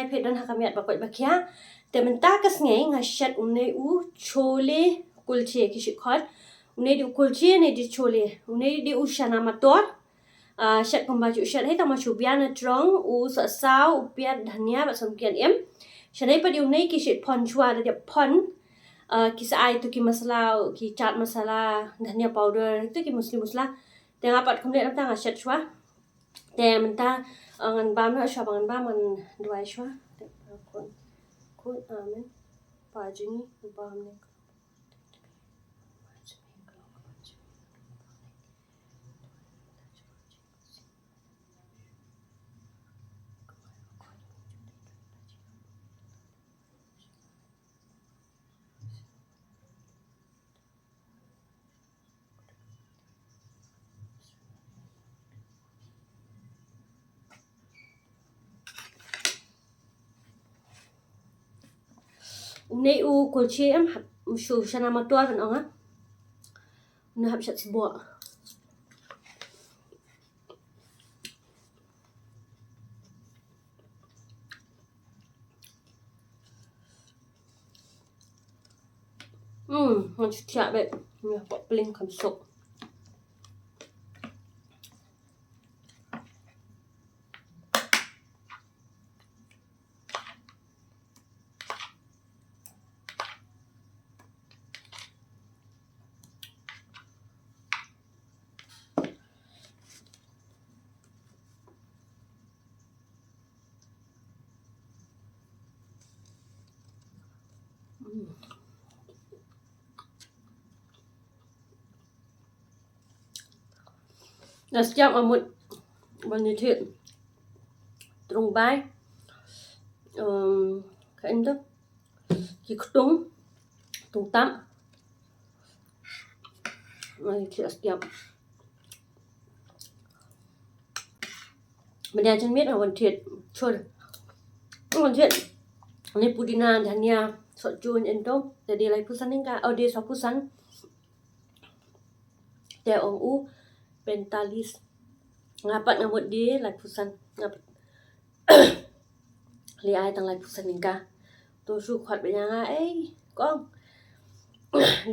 lai phe dan hakamiat ba koi ba kya te menta kas ngai nga shat une u chole kulche ki shi khot une di kulche ne di chole une di u shana mator shat komba ju shat hai tama chu bian trong u sa sao u piat dhania ba som kian em shanai pa di une ki shi phon chwa de phon ki sa ai to ki masala ki chaat masala dhania powder to ki muslim musla te nga pat khomle nam ta nga shat chwa te menta ngan bam na shwa ngan bam man dwai shwa te kun amen pa jini bam ne nei u kulche em shu shana mator ban anga na hab shat sbo man chu tia bet ya pop pling kam sok là siap amut ban ni thiện trong bay cái anh đó ki khtung tung tam này thì siap mình đang chân miết ở ban thiện chua ban thiện này pudina dhania sot chun ento jadi lai pusan ning ka dia so pusan te ong u pentalis ngapat ngamut dia lai pusan ngapat li ai tang lai pusan ning ka to su khat be nga ấy con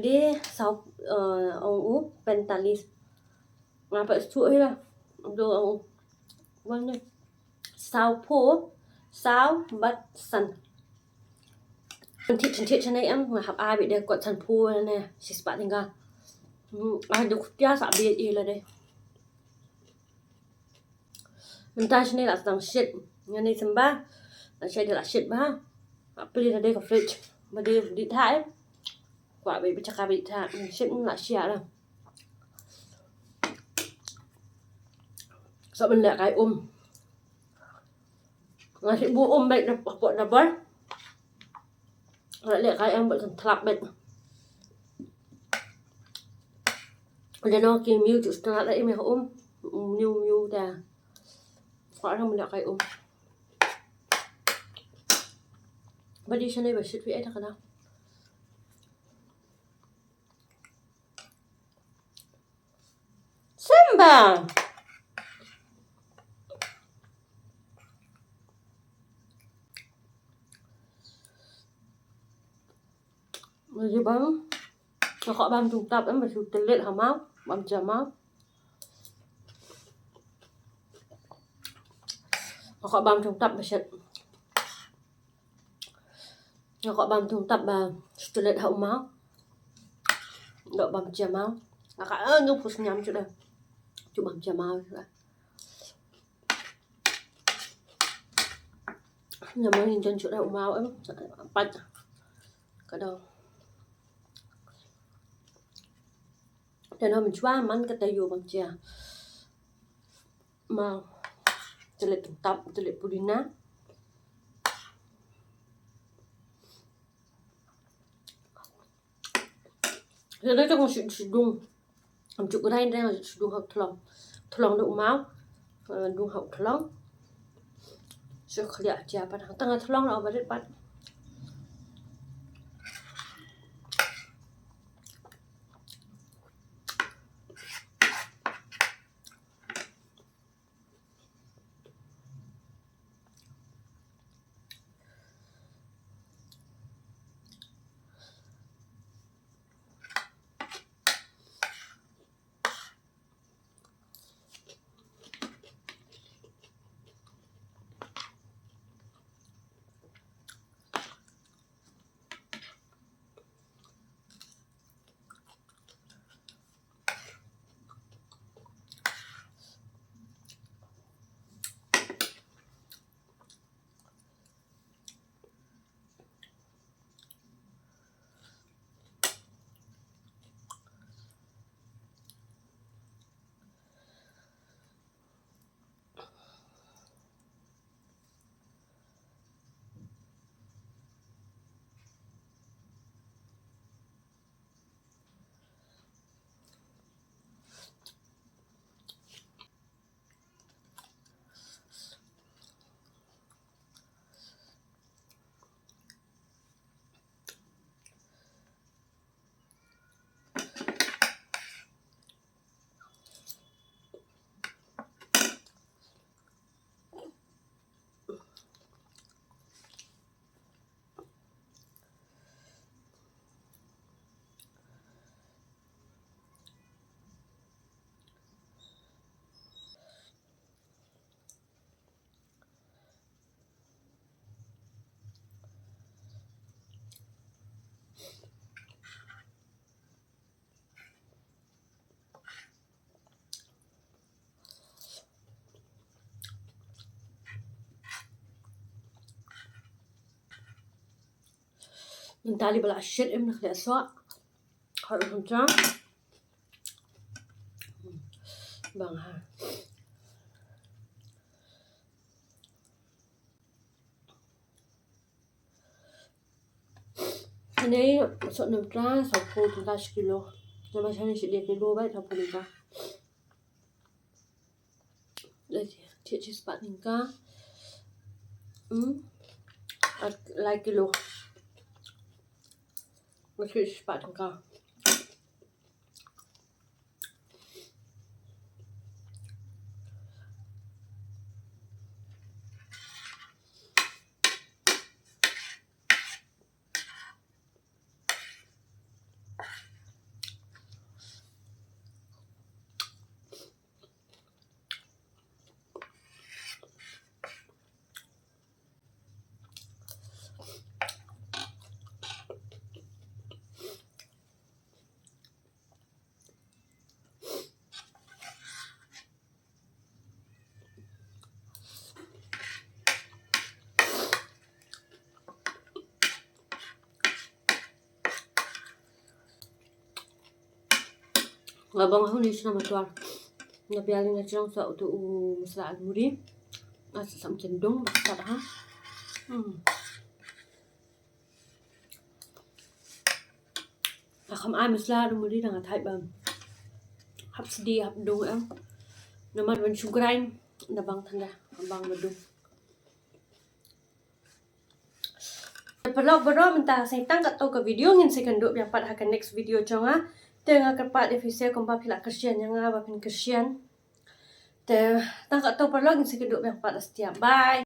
dia sau ong u pentalis ngapat su ấy là do ong vâng này sao po sao bat san thịt cho này em mà học ai bị đây quạt thần phu nè xịt bạn tình ca ai được giá sạ biệt gì là đây mình ta cho nên là tầng shit nhà này xem ba là chơi được là shit ba plei là đây có fridge mà đi thái quả bị chắc bị thả mình shit là shit rồi sợ mình lại cái ngày sẽ bu bệnh được bọn là bớt lại cái em bị thằng bệnh để nó kìm miêu chủ nó lại em miêu ta khỏi không lại cái bắt đi cho nên phải shit với thật nào Simba rồi bấm nó gọi bấm trung tập em phải chụp tiền lệ hả máu bấm chờ máu nó gọi bấm trung tập phải chụp nó gọi bấm trung tập mà tiền lệ hậu máu độ bấm chờ máu là cả nhung phụ nhắm chỗ đây chụp bấm chờ máu rồi nhà mới nhìn chân chỗ đậu máu em bạch cái đầu để nó mình choa mắn cái tay vô bằng chè mà từ lệ tập từ lệ pudina rồi đấy cho con sử dụng làm chụp cái đây là sử dụng học thòng đậu máu dùng học thòng sẽ khỏe chè bắt hàng tăng thòng nó vào rất bắt Mentali bala shit em nak lihat soak. Kalau macam bang ha. Ini masuk 6 kelas, 10 kilo. Nama saya ni dia kilo baik 10 ka. Cik sepat tingkah. Like kilo. Masih sepat tingkah. Ngabang aku ni sana matuar. Nabialin na siyang sa uto maslaan mo rin. Asa sa mcendong, basta ha. Akam ay maslaan mo rin ang atay ba. Hapsdi, hapdong ang. Naman man sugrain. Nabang tanda, abang madong. Palog baro minta sa itang kato ka video ngin sekando biang pat hakan next video jonga. Tengah kerpat efisien kompa pila Kristian yang apa pin Kristian. Tengah tak tahu perlu ngin sekado biang pat setiap. Bye.